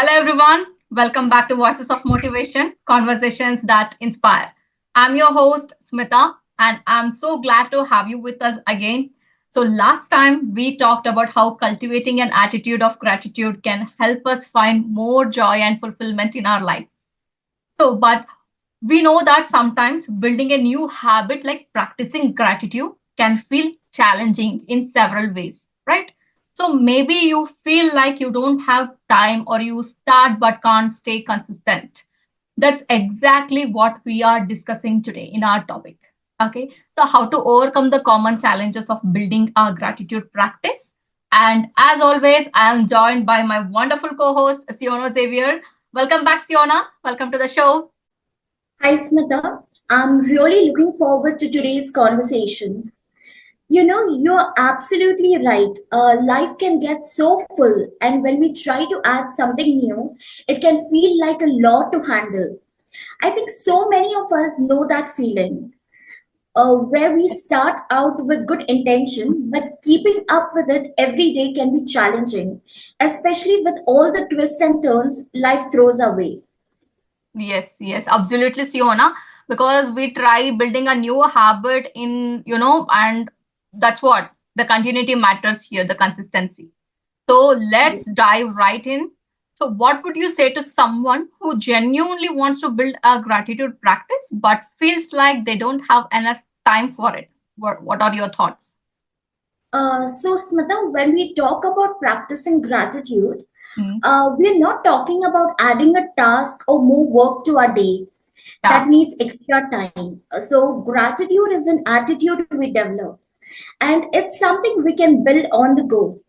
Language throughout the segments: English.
Hello, everyone. Welcome back to Voices of Motivation Conversations that Inspire. I'm your host, Smitha, and I'm so glad to have you with us again. So, last time we talked about how cultivating an attitude of gratitude can help us find more joy and fulfillment in our life. But we know that sometimes building a new habit like practicing gratitude can feel challenging in several ways, right? So maybe you feel like you don't have time or you start but can't stay consistent. That's exactly what we are discussing today in our topic. Okay, so how to overcome the common challenges of building a gratitude practice. And as always, I am joined by my wonderful co host, Siona Xavier. Welcome back, Siona. Welcome to the show. Hi, Smitha. I'm really looking forward to today's conversation. You're absolutely right. Life can get so full, and when we try to add something new, it can feel like a lot to handle. I think so many of us know that feeling, where we start out with good intention, but keeping up with it every day can be challenging, especially with all the twists and turns life throws our way. Yes, absolutely, Siona. Because we try building a new habit and that's what the continuity matters here, the consistency. So let's dive right in. So, what would you say to someone who genuinely wants to build a gratitude practice but feels like they don't have enough time for it? What are your thoughts? So, Smita, when we talk about practicing gratitude, Hmm. we're not talking about adding a task or more work to our day Yeah. that needs extra time. So, gratitude is an attitude we develop, and it's something we can build on the go.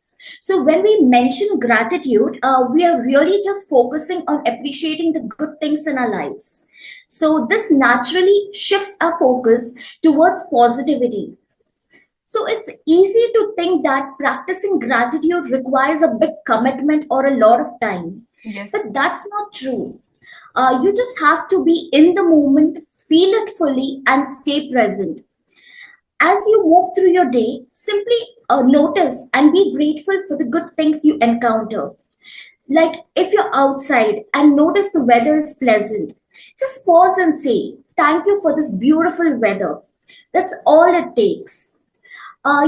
So, when we mention gratitude, we are really just focusing on appreciating the good things in our lives. So, this naturally shifts our focus towards positivity. So it's easy to think that practicing gratitude requires a big commitment or a lot of time. But Yes. that's not true. You just have to be in the moment, feel it fully, and stay present. As you move through your day, simply notice and be grateful for the good things you encounter. Like if you're outside and notice the weather is pleasant, just pause and say, "Thank you for this beautiful weather." That's all it takes.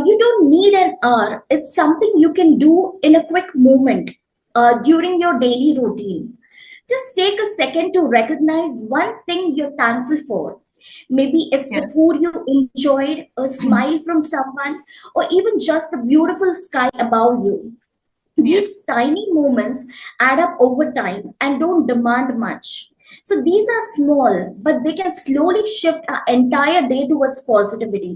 You don't need an hour. It's something you can do in a quick moment during your daily routine. Just take a second to recognize one thing you're thankful for. Maybe it's the Yes. food you enjoyed, a smile from someone, or even just the beautiful sky above you. Yes. These tiny moments add up over time and don't demand much. So these are small, but they can slowly shift our entire day towards positivity.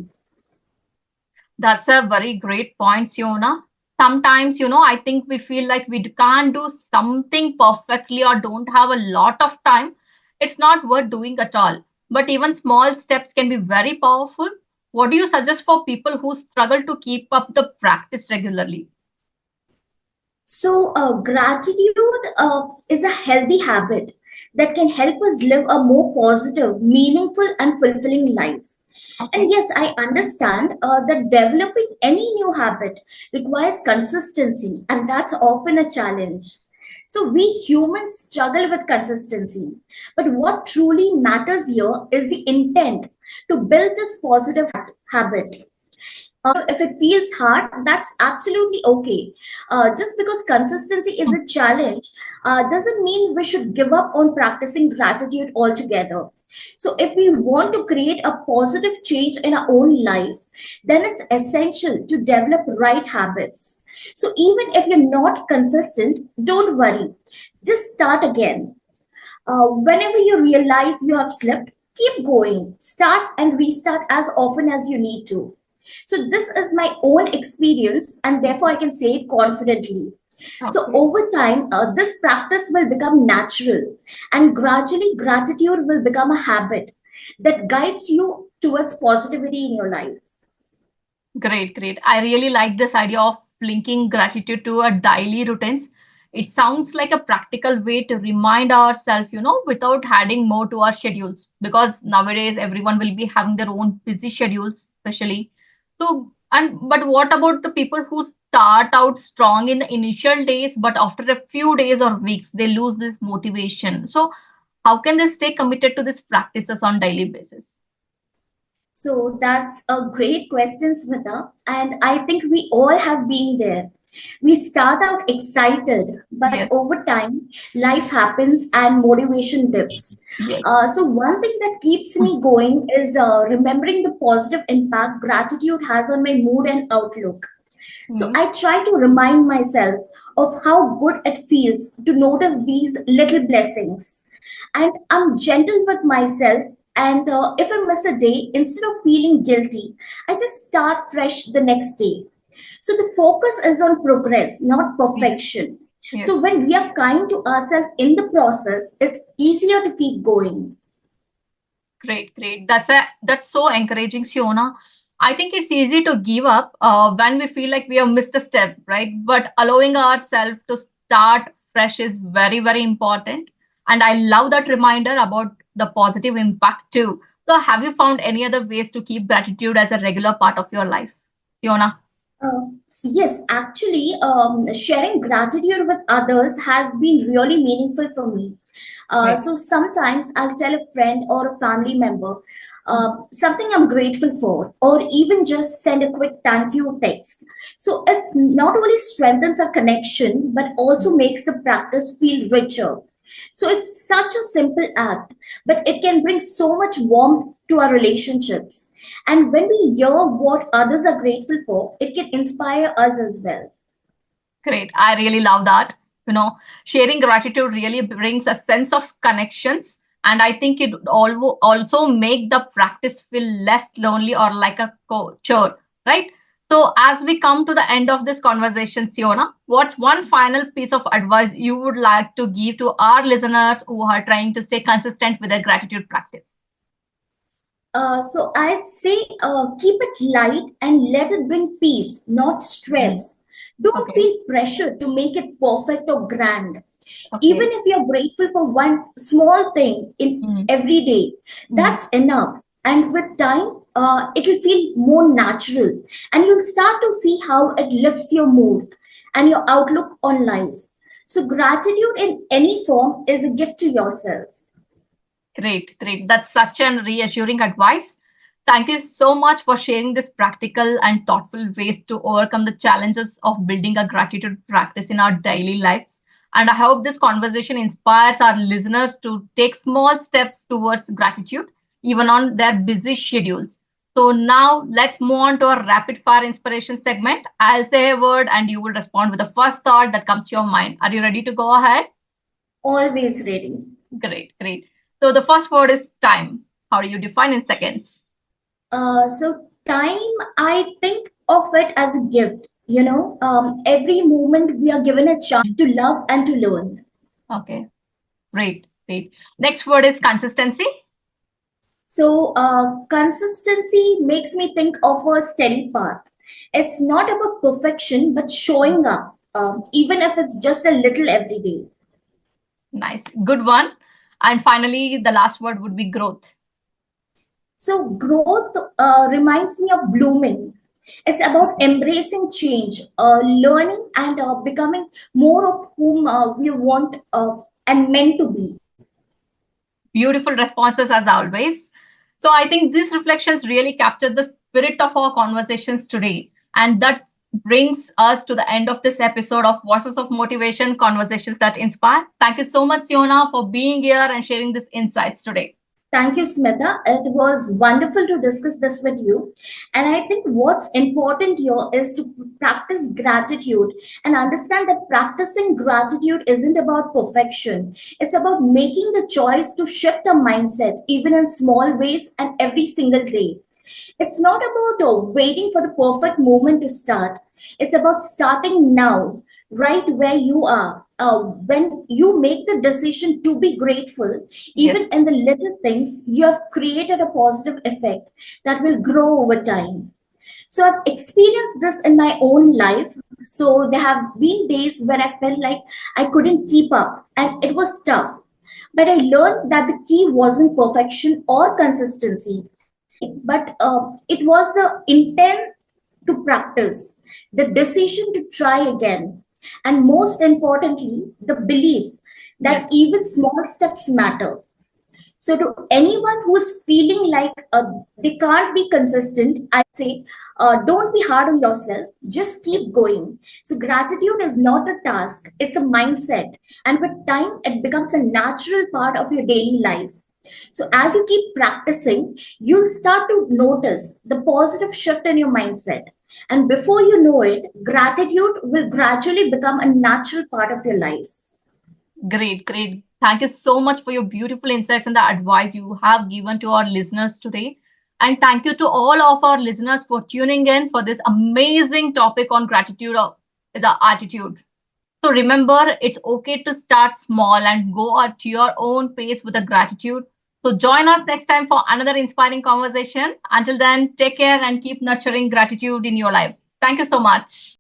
That's a very great point, Siona. Sometimes, I think we feel like we can't do something perfectly or don't have a lot of time. It's not worth doing at all. But even small steps can be very powerful. What do you suggest for people who struggle to keep up the practice regularly? So, gratitude is a healthy habit that can help us live a more positive, meaningful, and fulfilling life. And Okay. yes, I understand that developing any new habit requires consistency, and that's often a challenge. So, we humans struggle with consistency. But what truly matters here is the intent to build this positive habit. If it feels hard, that's absolutely okay. Just because consistency is a challenge doesn't mean we should give up on practicing gratitude altogether. So, if we want to create a positive change in our own life, then it's essential to develop right habits. So, even if you're not consistent, don't worry. Just start again. Whenever you realize you have slipped, keep going. Start and restart as often as you need to. So, this is my own experience, and therefore I can say it confidently. So, Okay. over time, this practice will become natural, and gradually, gratitude will become a habit that guides you towards positivity in your life. Great. I really like this idea of linking gratitude to our daily routines. It sounds like a practical way to remind ourselves, without adding more to our schedules. Because nowadays everyone will be having their own busy schedules, especially. So And but what about the people who start out strong in the initial days, but after a few days or weeks, they lose this motivation? So how can they stay committed to these practices on daily basis? So that's a great question, Smita. And I think we all have been there. We start out excited, but Yes, over time, life happens and motivation dips. yes. So, one thing that keeps me going is remembering the positive impact gratitude has on my mood and outlook. So, Mm, I try to remind myself of how good it feels to notice these little blessings. And I'm gentle with myself. And if I miss a day, instead of feeling guilty, I just start fresh the next day. So the focus is on progress, not yes, perfection. So yes. when we are kind to ourselves in the process, it's easier to keep going. Great, great. That's so encouraging, Siona. I think it's easy to give up when we feel like we have missed a step, right? But allowing ourselves to start fresh is very, very important. And I love that reminder about the positive impact too. So, have you found any other ways to keep gratitude as a regular part of your life, Fiona? Uh, yes, actually, sharing gratitude with others has been really meaningful for me. Great. So sometimes I'll tell a friend or a family member Mm, something I'm grateful for, or even just send a quick thank you text. So it's not only strengthens our connection, but mm. also makes the practice feel richer. So it's such a simple act, but it can bring so much warmth to our relationships. And when we hear what others are grateful for, it can inspire us as well. Great. I really love that. Sharing gratitude really brings a sense of connections. And I think it also make the practice feel less lonely or like a chore, right? So as we come to the end of this conversation, Siona, what's one final piece of advice you would like to give to our listeners who are trying to stay consistent with their gratitude practice? So I'd say keep it light and let it bring peace, not Mhm. stress. Don't Okay. feel pressure to make it perfect or grand. Even Okay. if you're grateful for one small thing in Mm, every day, mm. that's enough. And with time, it'll feel more natural, and you'll start to see how it lifts your mood and your outlook on life. So gratitude in any form is a gift to yourself. Great, great. That's such an reassuring advice. Thank you so much for sharing this practical and thoughtful ways to overcome the challenges of building a gratitude practice in our daily lives. And I hope this conversation inspires our listeners to take small steps towards gratitude, even on their busy schedules. So now let's move on to our rapid fire inspiration segment. I'll say a word and you will respond with the first thought that comes to your mind. Are you ready to go ahead? Always ready. Great, great. So the first word is time. How do you define in seconds? So time, I think of it as a gift. Every moment we are given a chance to love and to learn. Okay, great, great. Next word is consistency. So consistency makes me think of a steady path. It's not about perfection, but showing up, even if it's just a little every day. Nice, good one. And finally, the last word would be growth. So growth reminds me of blooming. It's about embracing change, learning, and becoming more of whom we want and meant to be. Beautiful responses as always. So I think these reflections really capture the spirit of our conversations today. And that brings us to the end of this episode of Voices of Motivation Conversations That Inspire. Thank you so much, Siona, for being here and sharing these insights today. Thank you, Smitha. It was wonderful to discuss this with you. And I think what's important here is to practice gratitude and understand that practicing gratitude isn't about perfection. It's about making the choice to shift our mindset, even in small ways and every single day. It's not about waiting for the perfect moment to start. It's about starting now, right where you are. When you make the decision to be grateful, even Yes. in the little things, you have created a positive effect that will grow over time. So I've experienced this in my own life. So there have been days where I felt like I couldn't keep up and it was tough. But I learned that the key wasn't perfection or consistency, but it was the intent to practice, the decision to try again, and most importantly, the belief that Yes. even small steps matter. So, to anyone who's feeling like they can't be consistent, I say, don't be hard on yourself. Just keep going. So, gratitude is not a task, it's a mindset. And with time, it becomes a natural part of your daily life. So, as you keep practicing, you'll start to notice the positive shift in your mindset. And before you know it, gratitude will gradually become a natural part of your life. Great, great. Thank you so much for your beautiful insights and the advice you have given to our listeners today. And thank you to all of our listeners for tuning in for this amazing topic on gratitude is our attitude. So remember, it's okay to start small and go at your own pace with the gratitude. So join us next time for another inspiring conversation. Until then, take care and keep nurturing gratitude in your life. Thank you so much.